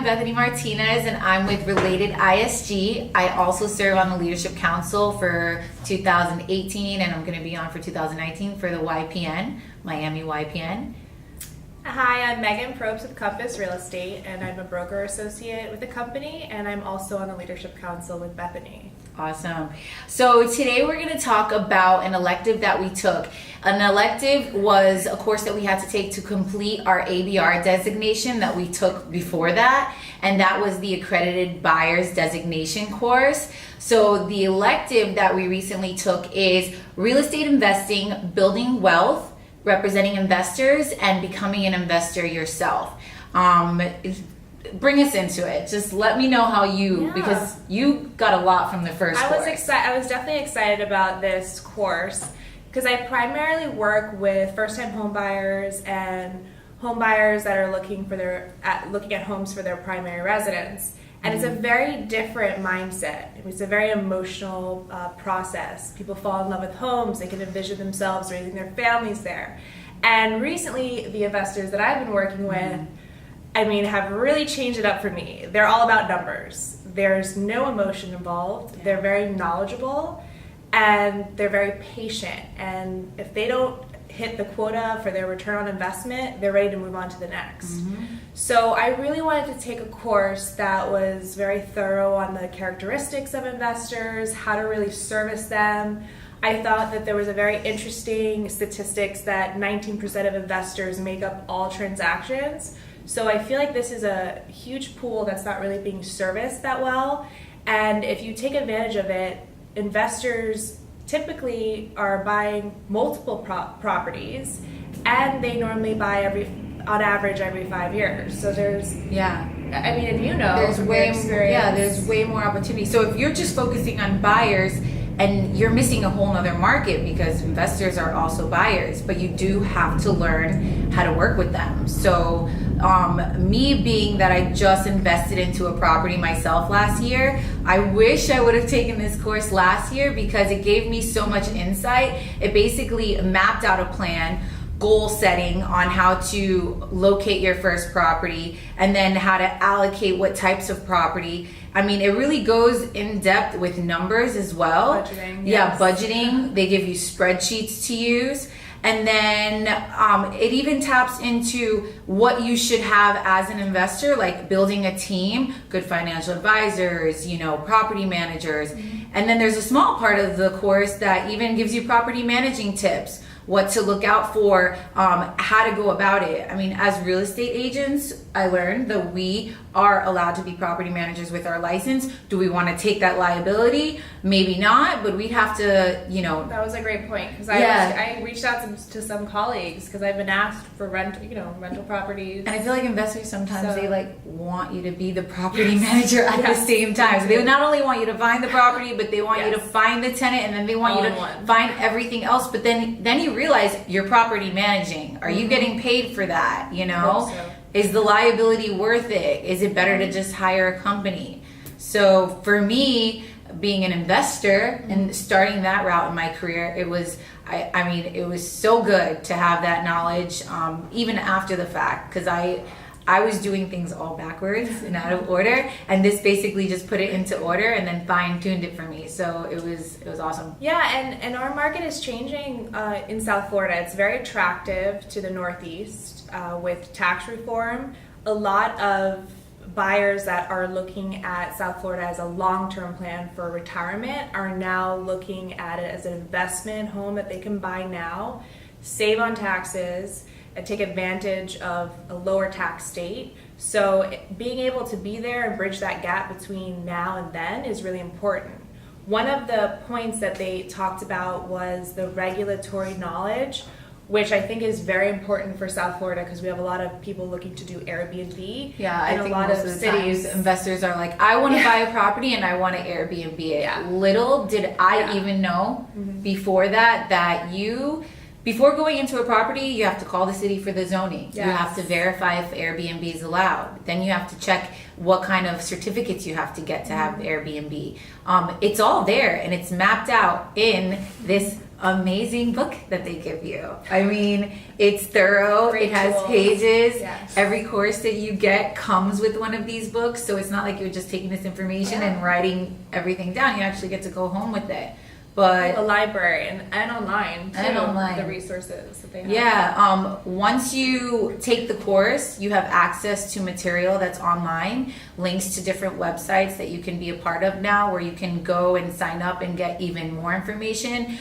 Bethany Martinez, and I'm with Related ISG. I also serve on the Leadership Council for 2018, and I'm going to be on for 2019 for the YPN, Miami YPN. Hi, I'm Megan Probst with Compass Real Estate, and I'm a broker associate with the company, and I'm also on the Leadership Council with Bethany. Awesome. So today we're going to talk about an elective that we took. An elective was a course that we had to take to complete our ABR designation that we took before that, and that was the Accredited Buyers Designation course. So the elective that we recently took is Real Estate Investing, Building Wealth, Representing Investors, and Becoming an Investor Yourself. Bring us into it. Just let me know how because you got a lot from the first course. I was definitely excited about this course because I primarily work with first-time home buyers and home buyers that are looking at homes for their primary residence. And it's a very different mindset. It's a very emotional process. People fall in love with homes. They can envision themselves raising their families there. And recently, the investors that I've been working with, have really changed it up for me. They're all about numbers. There's no emotion involved. Yeah. They're very knowledgeable, and they're very patient. And if they don't hit the quota for their return on investment, they're ready to move on to the next. So I really wanted to take a course that was very thorough on the characteristics of investors, how to really service them. I thought that there was a very interesting statistics that 19% of investors make up all transactions. So I feel like this is a huge pool that's not really being serviced that well. And if you take advantage of it, investors typically are buying multiple properties, and they normally buy on average every 5 years. So there's there's way more opportunity. So if you're just focusing on buyers, and you're missing a whole nother market because investors are also buyers, but you do have to learn how to work with them. So me being that I just invested into a property myself last year, I wish I would have taken this course last year because it gave me so much insight. It basically mapped out a plan, goal setting on how to locate your first property, and then how to allocate what types of property. It really goes in depth with numbers as well. Budgeting. Yeah, budgeting. They give you spreadsheets to use. And then it even taps into what you should have as an investor, like building a team, good financial advisors, property managers. And then there's a small part of the course that even gives you property managing tips, what to look out for, how to go about it. As real estate agents, I learned that we are allowed to be property managers with our license. Do we want to take that liability? Maybe not, but we'd have to, That was a great point because I reached out to some colleagues because I've been asked for rental properties. And I feel like investors sometimes they want you to be the property manager at the same time. So they not only want you to find the property, but they want you to find the tenant, and then they want you to find everything else. But then you realize you're property managing. Are you getting paid for that? So. Is the liability worth it? Is it better to just hire a company? So for me, being an investor and starting that route in my career, it was it was so good to have that knowledge, even after the fact, because I was doing things all backwards and out of order, and this basically just put it into order and then fine-tuned it for me. So it was awesome. Yeah, and our market is changing in South Florida. It's very attractive to the Northeast with tax reform. A lot of buyers that are looking at South Florida as a long-term plan for retirement are now looking at it as an investment home that they can buy now, save on taxes, and take advantage of a lower tax state. So being able to be there and bridge that gap between now and then is really important. One of the points that they talked about was the regulatory knowledge, which I think is very important for South Florida because we have a lot of people looking to do Airbnb. Yeah, I think a lot of cities, investors are like, I want to buy a property and I want to Airbnb it. Yeah. Little did I even know before that before going into a property, you have to call the city for the zoning. Yes. You have to verify if Airbnb is allowed. Then you have to check what kind of certificates you have to get to have Airbnb. It's all there, and it's mapped out in this amazing book that they give you. I mean, it's thorough. Great it has tools. pages. Yes. Every course that you get comes with one of these books, so it's not like you're just taking this information and writing everything down. You actually get to go home with it. But a library and online too, And online. the resources that they have. yeah, once you take the course, you have access to material that's online, links to different websites that you can be a part of now, where you can go and sign up and get even more information.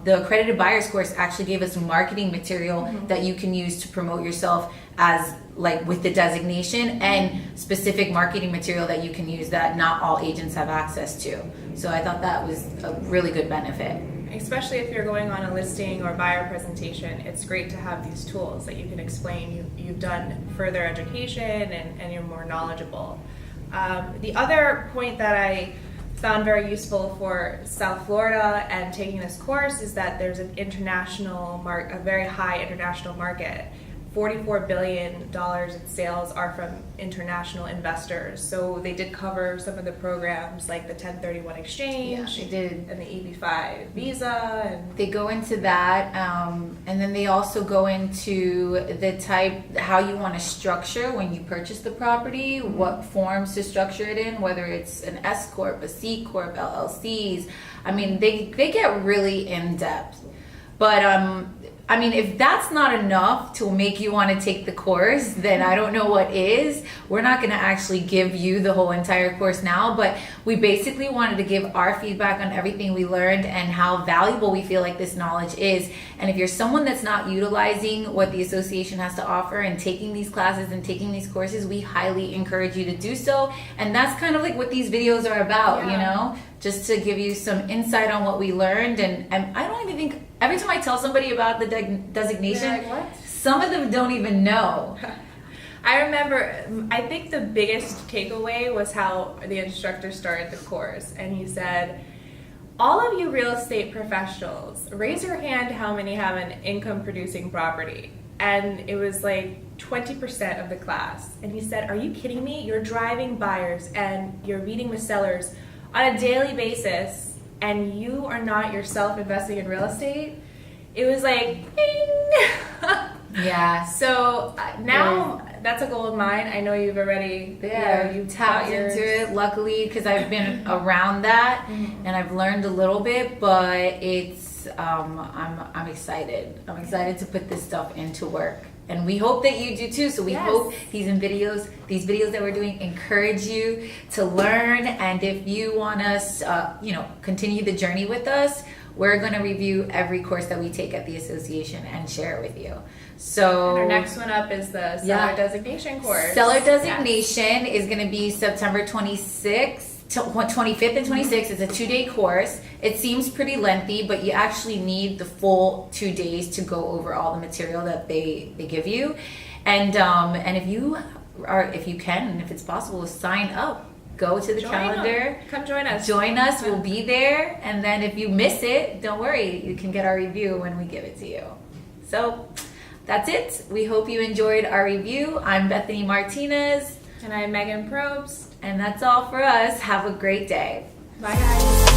The accredited buyers course actually gave us marketing material that you can use to promote yourself as like with the designation, and specific marketing material that you can use that not all agents have access to. So I thought that was a really good benefit. Especially if you're going on a listing or buyer presentation, it's great to have these tools that you can explain. You've done further education and you're more knowledgeable. The other point that I found very useful for South Florida and taking this course is that there's an a very high international market. $44 billion in sales are from international investors. So they did cover some of the programs like the 1031 exchange, Yeah, they did. and the EB-5 visa. And They go into that, and then they also go into the type, how you want to structure when you purchase the property, what forms to structure it in, whether it's an S Corp, a C Corp, LLCs. I mean, they get really in depth. But I mean, if that's not enough to make you want to take the course, then I don't know what is. We're not going to actually give you the whole entire course now, but we basically wanted to give our feedback on everything we learned and how valuable we feel like this knowledge is. And if you're someone that's not utilizing what the association has to offer and taking these classes and taking these courses, we highly encourage you to do so. And that's kind of like what these videos are about, you know, just to give you some insight on what we learned. And I don't even think, every time I tell somebody about the designation, They're like, what? Some of them don't even know. I remember, I think the biggest takeaway was how the instructor started the course, and he said, all of you real estate professionals, raise your hand how many have an income producing property. And it was like 20% of the class. And he said, are you kidding me? You're driving buyers and you're meeting with sellers on a daily basis, and you are not yourself investing in real estate. It was like, ding! Yeah. So now that's a goal of mine. I know you've already, You've tapped into it, luckily, because I've been around that and I've learned a little bit, but it's I'm excited. I'm excited to put this stuff into work. And we hope that you do too. So we hope these videos that we're doing encourage you to learn. And if you want us, continue the journey with us, we're going to review every course that we take at the association and share it with you. So and our next one up is the seller designation course. Seller designation is going to be September 25th and 26th. It's a 2-day course. It seems pretty lengthy, but you actually need the full 2 days to go over all the material that they give you. And if you can, and if it's possible, sign up. Go to the calendar. Come join us. Join us. We'll be there. And then if you miss it, don't worry. You can get our review when we give it to you. So that's it. We hope you enjoyed our review. I'm Bethany Martinez. And I'm Megan Probst. And that's all for us. Have a great day. Bye, guys.